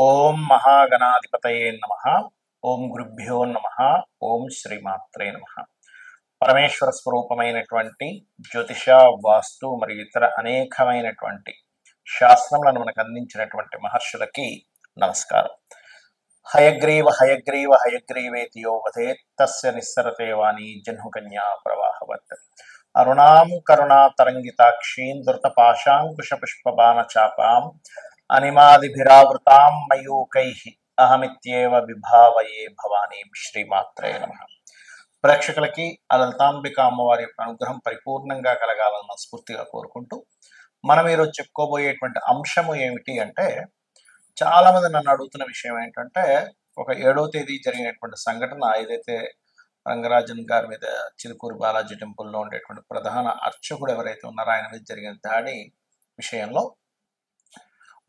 ఓం మహాగణాధిపతయే నమః. ఓం గురుభ్యో నమః. ఓం శ్రీమాత్రే నమః. పరమేశ్వర స్వరూపమైనటువంటి జ్యోతిష, వాస్తు మరియు ఇతర అనేకమైనటువంటి శాస్త్రములను మనకు అందించినటువంటి మహర్షులకి నమస్కారం. హయగ్రీవ హయగ్రీవ హయగ్రీవేతి యో వదేత్ తస్య నిస్సరతే వాణి జహ్నుకన్యా ప్రవాహవత్. అరుణాం కరుణా తరంగితాక్షీం ధృతపాశాంకుశ పుష్పబాణ చాపాం అనిమాదిభిరావృతాం మయూకైః అహమిత్యేవ విభావయే భవానీం. శ్రీమాత్రే నమః. ప్రేక్షకులకి ఆ లలితాంబిక అమ్మవారి యొక్క అనుగ్రహం పరిపూర్ణంగా కలగాలని మనస్ఫూర్తిగా కోరుకుంటూ మనం ఈరోజు చెప్పుకోబోయేటువంటి అంశము ఏమిటి అంటే, చాలా మంది నన్ను అడుగుతున్న విషయం ఏంటంటే, ఒక 7వ తేదీ జరిగినటువంటి సంఘటన ఏదైతే రంగరాజన్ గారి మీద చిలుకూరు బాలాజీ టెంపుల్లో ఉండేటువంటి ప్రధాన అర్చకుడు ఎవరైతే ఉన్నారో ఆయన మీద జరిగిన దాడి విషయంలో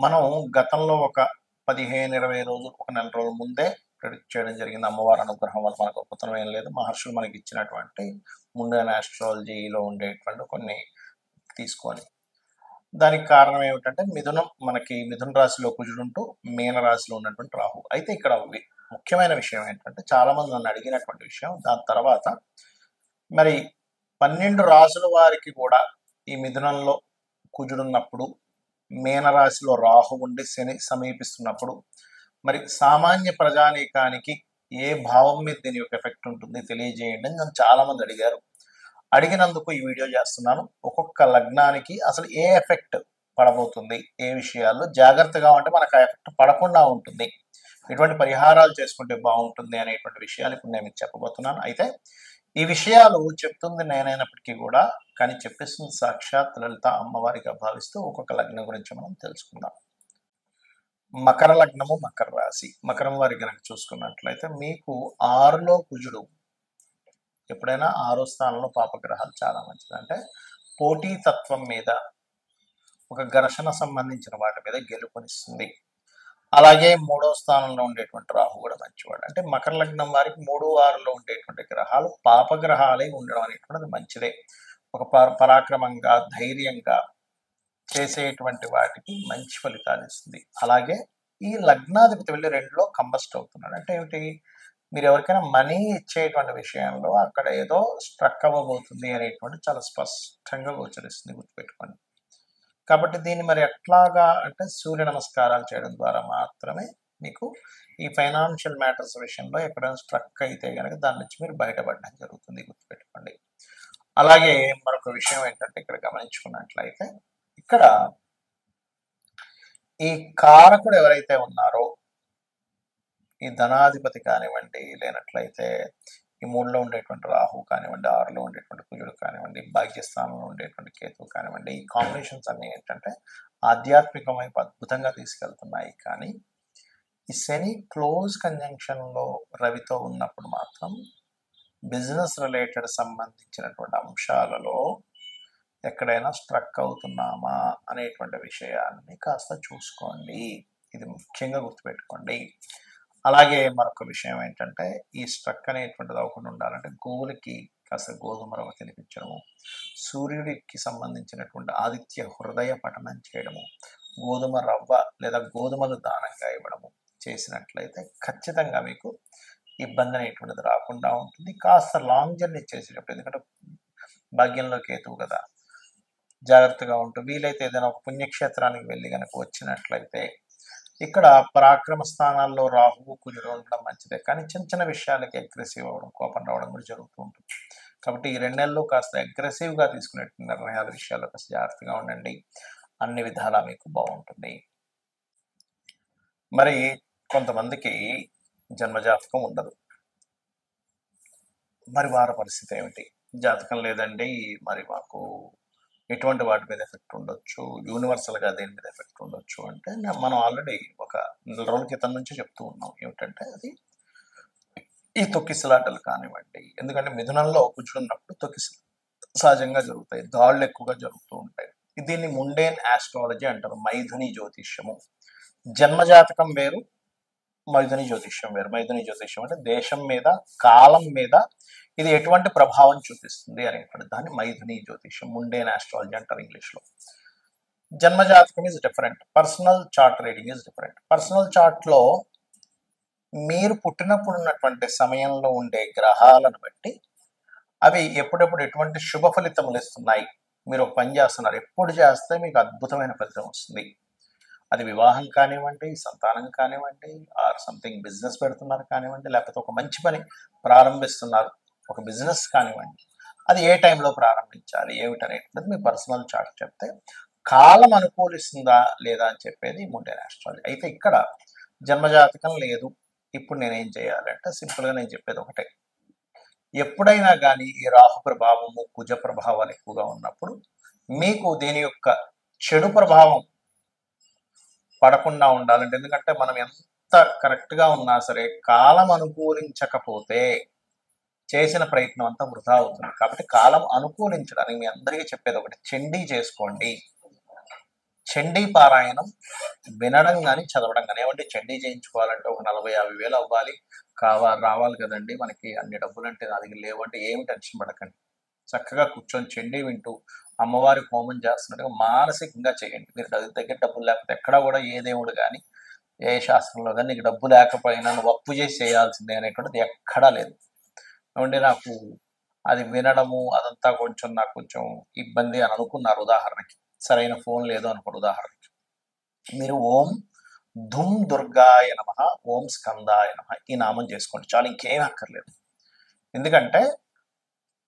మనం గతంలో ఒక 15-20 రోజులు, ఒక నెల రోజుల ముందే ప్రెడిక్ట్ చేయడం జరిగింది. అమ్మవారి అనుగ్రహం వల్ల మనకు గొప్పతనం ఏం లేదు, మహర్షులు మనకి ఇచ్చినటువంటి ముండైన ఆస్ట్రాలజీలో ఉండేటువంటి కొన్ని తీసుకొని. దానికి కారణం ఏమిటంటే, మిథున రాశిలో కుజుడుంటూ మీన రాశిలో ఉన్నటువంటి రాహు. అయితే ఇక్కడ ముఖ్యమైన విషయం ఏంటంటే, చాలా మంది నన్ను అడిగినటువంటి విషయం, దాని తర్వాత మరి 12 రాశుల వారికి కూడా ఈ మిథునంలో కుజుడున్నప్పుడు, మీనరాశిలో రాహు ఉండి శని సమీపిస్తున్నప్పుడు మరి సామాన్య ప్రజానీకానికి ఏ భావం మీద దీని యొక్క ఎఫెక్ట్ ఉంటుంది తెలియజేయండి అని నన్ను చాలా మంది అడిగారు. అడిగినందుకు ఈ వీడియో చేస్తున్నాను. ఒక్కొక్క లగ్నానికి అసలు ఏ ఎఫెక్ట్ పడబోతుంది, ఏ విషయాల్లో జాగ్రత్తగా ఉంటే మనకు ఆ ఎఫెక్ట్ పడకుండా ఉంటుంది, ఎటువంటి పరిహారాలు చేసుకుంటే బాగుంటుంది అనేటువంటి విషయాలు ఇప్పుడు నేను మీకు చెప్పబోతున్నాను. అయితే ఈ విషయాలు చెప్తుంది నేనైనప్పటికీ కూడా, కానీ చెప్పేస్తుంది సాక్షాత్ లలిత అమ్మవారిగా భావిస్తూ ఒక్కొక్క లగ్నం గురించి మనం తెలుసుకుందాం. మకర లగ్నము, మకర రాశి. మకరం వారి కనుక చూసుకున్నట్లయితే మీకు 6లో కుజుడు, ఎప్పుడైనా 6వ స్థానంలో పాపగ్రహాలు చాలా మంచిది. అంటే పోటీతత్వం మీద, ఒక ఘర్షణ సంబంధించిన వాటి మీద గెలుపునిస్తుంది. అలాగే 3వ స్థానంలో ఉండేటువంటి రాహు కూడా మంచివాడు. అంటే మకర లగ్నం వారికి 3, 6లో ఉండేటువంటి గ్రహాలు పాపగ్రహాలే ఉండడం అనేటువంటిది మంచిదే. ఒక పరాక్రమంగా, ధైర్యంగా చేసేటువంటి వాటికి మంచి ఫలితాలు ఇస్తుంది. అలాగే ఈ లగ్నాధిపతి వెళ్ళి 2లో కంబస్ట్ అవుతున్నాడు. అంటే ఏమిటి, మీరు ఎవరికైనా మనీ ఇచ్చేటువంటి విషయంలో అక్కడ ఏదో స్ట్రక్ అవ్వబోతుంది అనేటువంటి చాలా స్పష్టంగా గోచరిస్తుంది, గుర్తుపెట్టుకోండి. కాబట్టి దీన్ని మరి ఎట్లాగా అంటే, సూర్య నమస్కారాలు చేయడం ద్వారా మాత్రమే మీకు ఈ ఫైనాన్షియల్ మ్యాటర్స్ విషయంలో ఎక్కడైనా స్ట్రక్ అయితే కనుక దాని నుంచి మీరు బయటపడడం జరుగుతుంది, గుర్తుపెట్టుకోండి. అలాగే మరొక విషయం ఏంటంటే, ఇక్కడ గమనించుకున్నట్లయితే ఇక్కడ ఈ కారకుడు ఎవరైతే ఉన్నారో, ఈ ధనాధిపతి కానివ్వండి, లేనట్లయితే ఈ 3లో ఉండేటువంటి రాహు కానివ్వండి, 6లో ఉండేటువంటి కుజుడు కానివ్వండి, భాగ్యస్థానంలో ఉండేటువంటి కేతువు కానివ్వండి, ఈ కాంబినేషన్స్ అన్ని ఏంటంటే ఆధ్యాత్మికం వైపు అద్భుతంగా తీసుకెళ్తున్నాయి. కానీ ఈ శని క్లోజ్ కంజంక్షన్లో రవితో ఉన్నప్పుడు మాత్రం బిజినెస్ రిలేటెడ్ సంబంధించినటువంటి అంశాలలో ఎక్కడైనా స్ట్రక్ అవుతున్నామా అనేటువంటి విషయాన్ని కాస్త చూసుకోండి. ఇది ముఖ్యంగా గుర్తుపెట్టుకోండి. అలాగే మరొక విషయం ఏంటంటే, ఈ స్ట్రక్ అనేటువంటిది అవ్వకుండా ఉండాలంటే గోవులకి కాస్త గోధుమ రవ్వ తినిపించడము, సూర్యుడికి సంబంధించినటువంటి ఆదిత్య హృదయ పఠనం చేయడము, గోధుమ రవ్వ లేదా గోధుమలు దానంగా ఇవ్వడము చేసినట్లయితే ఖచ్చితంగా మీకు ఇబ్బంది అనేటువంటిది రాకుండా ఉంటుంది. కాస్త లాంగ్ జర్నీ చేసేటప్పుడు, ఎందుకంటే భాగ్యంలో కేతువు కదా, జాగ్రత్తగా ఉంటూ వీలైతే ఏదైనా ఒక పుణ్యక్షేత్రానికి వెళ్ళి కనుక వచ్చినట్లయితే, ఇక్కడ పరాక్రమ స్థానాల్లో రాహువు కుజుడు ఉండడం మంచిదే. కానీ చిన్న చిన్న విషయాలకి అగ్రెసివ్ అవ్వడం, కోపం రావడం కూడా జరుగుతూ ఉంటుంది. కాబట్టి ఈ 2 నెలలు కాస్త అగ్రెసివ్గా తీసుకునే నిర్ణయాల విషయాల్లో కాస్త జాగ్రత్తగా ఉండండి. అన్ని విధాలా మీకు బాగుంటుంది. మరి కొంతమందికి జన్మజాతకం ఉండదు. మరి వారి పరిస్థితి ఏమిటి? జాతకం లేదండి, మరి మాకు ఎటువంటి వాటి మీద ఎఫెక్ట్ ఉండొచ్చు, యూనివర్సల్గా దేని మీద ఎఫెక్ట్ ఉండొచ్చు అంటే, మనం ఆల్రెడీ ఒక నెల రోజుల క్రితం నుంచి చెప్తూ ఉన్నాం. ఏమిటంటే అది ఈ తొక్కిసలాటలు కానివ్వండి, ఎందుకంటే మిథునంలో కూర్చున్నప్పుడు సహజంగా జరుగుతాయి, దాడులు ఎక్కువగా జరుగుతూ ఉంటాయి. దీన్ని ముండేన్ ఆస్ట్రాలజీ అంటారు, మైథుని జ్యోతిష్యము. జన్మజాతకం వేరు, మైథుని జ్యోతిష్యం వేరు. మైథుని జ్యోతిష్యం అంటే దేశం మీద, కాలం మీద ఇది ఎటువంటి ప్రభావం చూపిస్తుంది అనేటువంటి దాన్ని మైథుని జ్యోతిష్యం, ముండేన్ ఆస్ట్రాలజీ అంటారు ఇంగ్లీష్లో. జన్మజాతకం is different, personal chart reading is different. Personal చార్ట్లో మీరు పుట్టినప్పుడు ఉన్నటువంటి సమయంలో ఉండే గ్రహాలను బట్టి అవి ఎప్పుడెప్పుడు ఎటువంటి శుభ ఫలితములు ఇస్తున్నాయి, మీరు ఒక పని చేస్తున్నారు, ఎప్పుడు చేస్తే మీకు అద్భుతమైన ఫలితం వస్తుంది. అది వివాహం కానివ్వండి, సంతానం కానివ్వండి, ఆర్ సంథింగ్ బిజినెస్ పెడుతున్నారు కానివ్వండి, లేకపోతే ఒక మంచి పని ప్రారంభిస్తున్నారు, ఒక బిజినెస్ కానివ్వండి, అది ఏ టైంలో ప్రారంభించాలి ఏమిటనేటువంటిది మీ పర్సనల్ చార్ట్ చెప్తే కాలం అనుకూలిస్తుందా లేదా అని చెప్పేది ముండేన్ ఆస్ట్రాలజీ. అయితే ఇక్కడ జన్మజాతకం లేదు, ఇప్పుడు నేనేం చేయాలి అంటే సింపుల్గా నేను చెప్పేది ఒకటే. ఎప్పుడైనా కానీ ఈ రాహు ప్రభావము కుజ ప్రభావాలు ఎక్కువగా ఉన్నప్పుడు మీకు దీని యొక్క చెడు ప్రభావం పడకుండా ఉండాలంటే, ఎందుకంటే మనం ఎంత కరెక్ట్గా ఉన్నా సరే కాలం అనుకూలించకపోతే చేసిన ప్రయత్నం అంతా వృధా అవుతుంది. కాబట్టి కాలం అనుకూలించడానికి మీ అందరికీ చెప్పేది ఒకటి, చండీ చేసుకోండి. చండీ పారాయణం వినడం కానీ చదవడం కానీ. ఏమంటే చండీ చేయించుకోవాలంటే ఒక 40-50 వేలు అవ్వాలి, రావాలి కదండి మనకి, అన్ని డబ్బులు అంటే నా దగ్గర లేవంటే ఏమి టెన్షన్ పడకండి. చక్కగా కూర్చొని చండీ వింటూ అమ్మవారి హోమం చేస్తున్నట్టుగా మానసికంగా చేయండి. మీరు దగ్గర డబ్బులు లేకపోతే ఎక్కడా కూడా ఏ దేవుడు కానీ ఏ శాస్త్రంలో కానీ నీకు డబ్బు లేకపోయినా నువ్వు అప్పు చేసి చేయాల్సిందే అనేటువంటిది ఎక్కడా లేదు. ఏమంటే నాకు అది వినడము అదంతా కొంచెం నాకు కొంచెం ఇబ్బంది అని అనుకున్నారు ఉదాహరణకి, సరైన ఫోన్ లేదు అనుకోండి ఉదాహరణకి, మీరు ఓం ధుమ్ దుర్గాయ నమ, ఓం స్కందాయ నమ ఈ నామం చేసుకోండి చాలు, ఇంకేం అక్కర్లేదు. ఎందుకంటే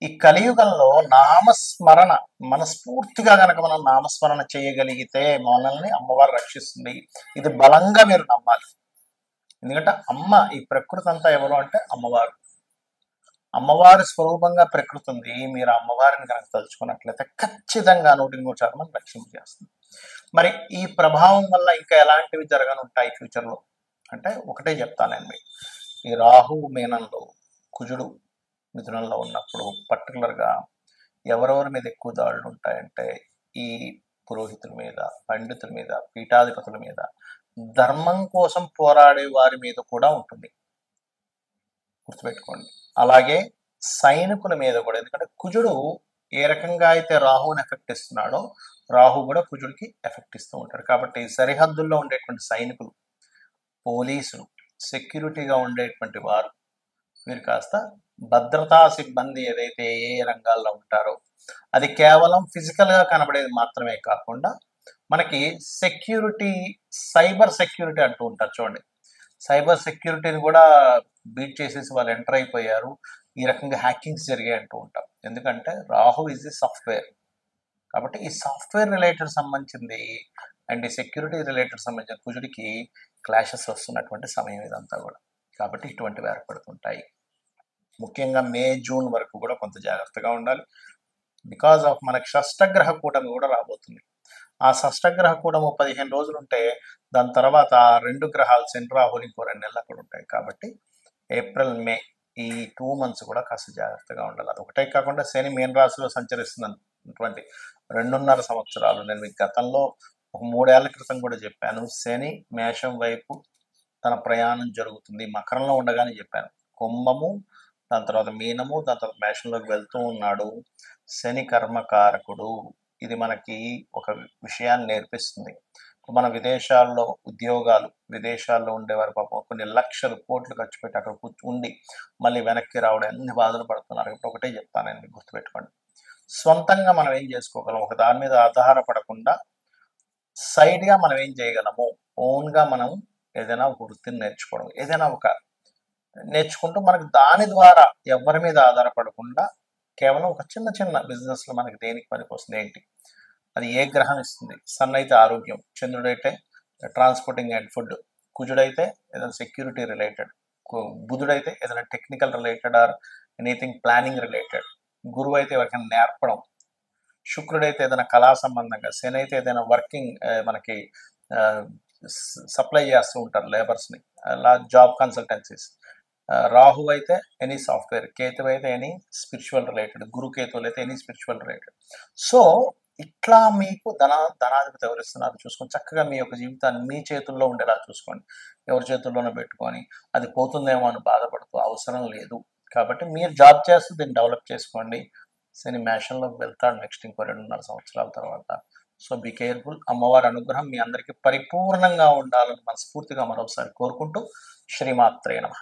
ఈ కలియుగంలో నామస్మరణ మనస్ఫూర్తిగా గనక మనం నామస్మరణ చేయగలిగితే మనల్ని అమ్మవారు రక్షిస్తుంది. ఇది బలంగా మీరు నమ్మాలి. ఎందుకంటే అమ్మ, ఈ ప్రకృతి అంతా ఎవరు అంటే అమ్మవారు. అమ్మవారి స్వరూపంగా ప్రకృతి ఉంది. మీరు అమ్మవారిని కనుక తలుచుకున్నట్లయితే ఖచ్చితంగా 100% మనం రక్షించేస్తుంది. మరి ఈ ప్రభావం వల్ల ఇంకా ఎలాంటివి జరగనుంటాయి ఫ్యూచర్లో అంటే ఒకటే చెప్తానండి. ఈ రాహు మీనంలో, కుజుడు మిథునంలో ఉన్నప్పుడు పర్టికులర్గా ఎవరెవరి మీద ఎక్కువ దాడులు ఉంటాయంటే ఈ పురోహితుల మీద, పండితుల మీద, పీఠాధిపతుల మీద, ధర్మం కోసం పోరాడే వారి మీద కూడా ఉంటుంది, గుర్తుపెట్టుకోండి. అలాగే సైనికుల మీద కూడా, ఎందుకంటే కుజుడు ఏ రకంగా అయితే రాహుని ఎఫెక్ట్ ఇస్తున్నాడో రాహు కూడా కుజుడికి ఎఫెక్ట్ ఇస్తూ ఉంటాడు. కాబట్టి సరిహద్దుల్లో ఉండేటువంటి సైనికులు, పోలీసులు, సెక్యూరిటీగా ఉండేటువంటి వారు, మీరు కాస్త భద్రతా సిబ్బంది ఏదైతే ఏ రంగాల్లో ఉంటారో అది కేవలం ఫిజికల్గా కనబడేది మాత్రమే కాకుండా మనకి సెక్యూరిటీ, సైబర్ సెక్యూరిటీ అంటూ ఉంటారు చూడండి, సైబర్ సెక్యూరిటీని కూడా బీట్ చేసేసి వాళ్ళు ఎంటర్ అయిపోయారు, ఈ రకంగా హ్యాకింగ్స్ జరిగాయి అంటూ ఉంటాం. ఎందుకంటే రాహు ఇస్ ది సాఫ్ట్వేర్. కాబట్టి ఈ సాఫ్ట్వేర్ రిలేటెడ్ సంబంధించింది అండ్ ఈ సెక్యూరిటీ రిలేటెడ్ సంబంధించిన కుజుడికి క్లాషెస్ వస్తున్నటువంటి సమయం ఇదంతా కూడా. కాబట్టి ఇటువంటివి ఏర్పడుతుంటాయి. ముఖ్యంగా మే, జూన్ వరకు కూడా కొంత జాగ్రత్తగా ఉండాలి. బికాజ్ ఆఫ్ మనకి షష్టగ్రహ కూటమి కూడా రాబోతుంది. ఆ షష్టగ్రహ కూటమి 15 రోజులు ఉంటే దాని తర్వాత 2 గ్రహాలు శని, రాహులు ఇంకో 2 నెలలు అక్కడ ఉంటాయి. కాబట్టి ఏప్రిల్, మే ఈ 2 months కూడా కాస్త జాగ్రత్తగా ఉండాలి. అది ఒకటే కాకుండా శని మీన రాశిలో సంచరిస్తున్నటువంటి 2.5 సంవత్సరాలు, నేను మీకు గతంలో ఒక 3 ఏళ్ల క్రితం కూడా చెప్పాను, శని మేషం వైపు తన ప్రయాణం జరుగుతుంది, మకరంలో ఉండగానే చెప్పాను. కుంభము, దాని తర్వాత మీనము, దాని తర్వాత మేషంలోకి వెళ్తూ ఉన్నాడు. శని కర్మకారకుడు. ఇది మనకి ఒక విషయాన్ని నేర్పిస్తుంది. మన విదేశాల్లో ఉద్యోగాలు, విదేశాల్లో ఉండేవారు పాపం కొన్ని లక్షలు కోట్లు ఖర్చు పెట్టి అక్కడ ఉండి మళ్ళీ వెనక్కి రావడం ఎన్ని బాధలు పడుతున్నారు. ఇప్పుడు ఒకటే చెప్తానండి, గుర్తుపెట్టుకోండి. స్వంతంగా మనం ఏం చేసుకోగలం, ఒక దాని మీద ఆధారపడకుండా సైడ్గా మనం ఏం చేయగలము, ఓన్గా మనం ఏదైనా ఒక వృత్తిని నేర్చుకోవడం, ఏదైనా ఒక నేర్చుకుంటూ మనకు దాని ద్వారా ఎవరి మీద ఆధారపడకుండా కేవలం ఒక చిన్న చిన్న బిజినెస్లో మనకి దేనికి పనికి వస్తుంది ఏంటి, అది ఏ గ్రహం ఇస్తుంది. సన్ అయితే ఆరోగ్యం, చంద్రుడైతే ట్రాన్స్పోర్టింగ్ అండ్ ఫుడ్, కుజుడైతే ఏదైనా సెక్యూరిటీ రిలేటెడ్, బుధుడైతే ఏదైనా technical related or anything planning related, గురువు అయితే ఎవరికైనా నేర్పడం, శుక్రుడైతే ఏదైనా కళా సంబంధంగా, శని అయితే ఏదైనా వర్కింగ్ మనకి సప్లై చేస్తూ ఉంటారు లేబర్స్ని, అలా జాబ్ కన్సల్టెన్సీస్, రాహు అయితే ఎనీ సాఫ్ట్వేర్, కేతు అయితే ఎనీ స్పిరిచువల్ రిలేటెడ్, గురు కేతువులు అయితే ఎనీ స్పిరిచువల్ రిలేటెడ్. సో ఇట్లా మీకు ధనాధిపతి ఎవరిస్తున్నారు చూసుకొని చక్కగా మీ యొక్క జీవితాన్ని మీ చేతుల్లో ఉండేలా చూసుకోండి. ఎవరి చేతుల్లోనే పెట్టుకొని అది పోతుందేమో అని బాధపడుతూ అవసరం లేదు. కాబట్టి మీరు జాబ్ చేస్తూ దీన్ని డెవలప్ చేసుకోండి. శని మేషంలోకి వెళ్తాడు నెక్స్ట్ ఇంకో 2.5 సంవత్సరాల తర్వాత. So be careful. అమ్మవారి అనుగ్రహం మీ అందరికీ పరిపూర్ణంగా ఉండాలని మనస్ఫూర్తిగా మరొకసారి కోరుకుంటూ శ్రీమాత్రే నమః.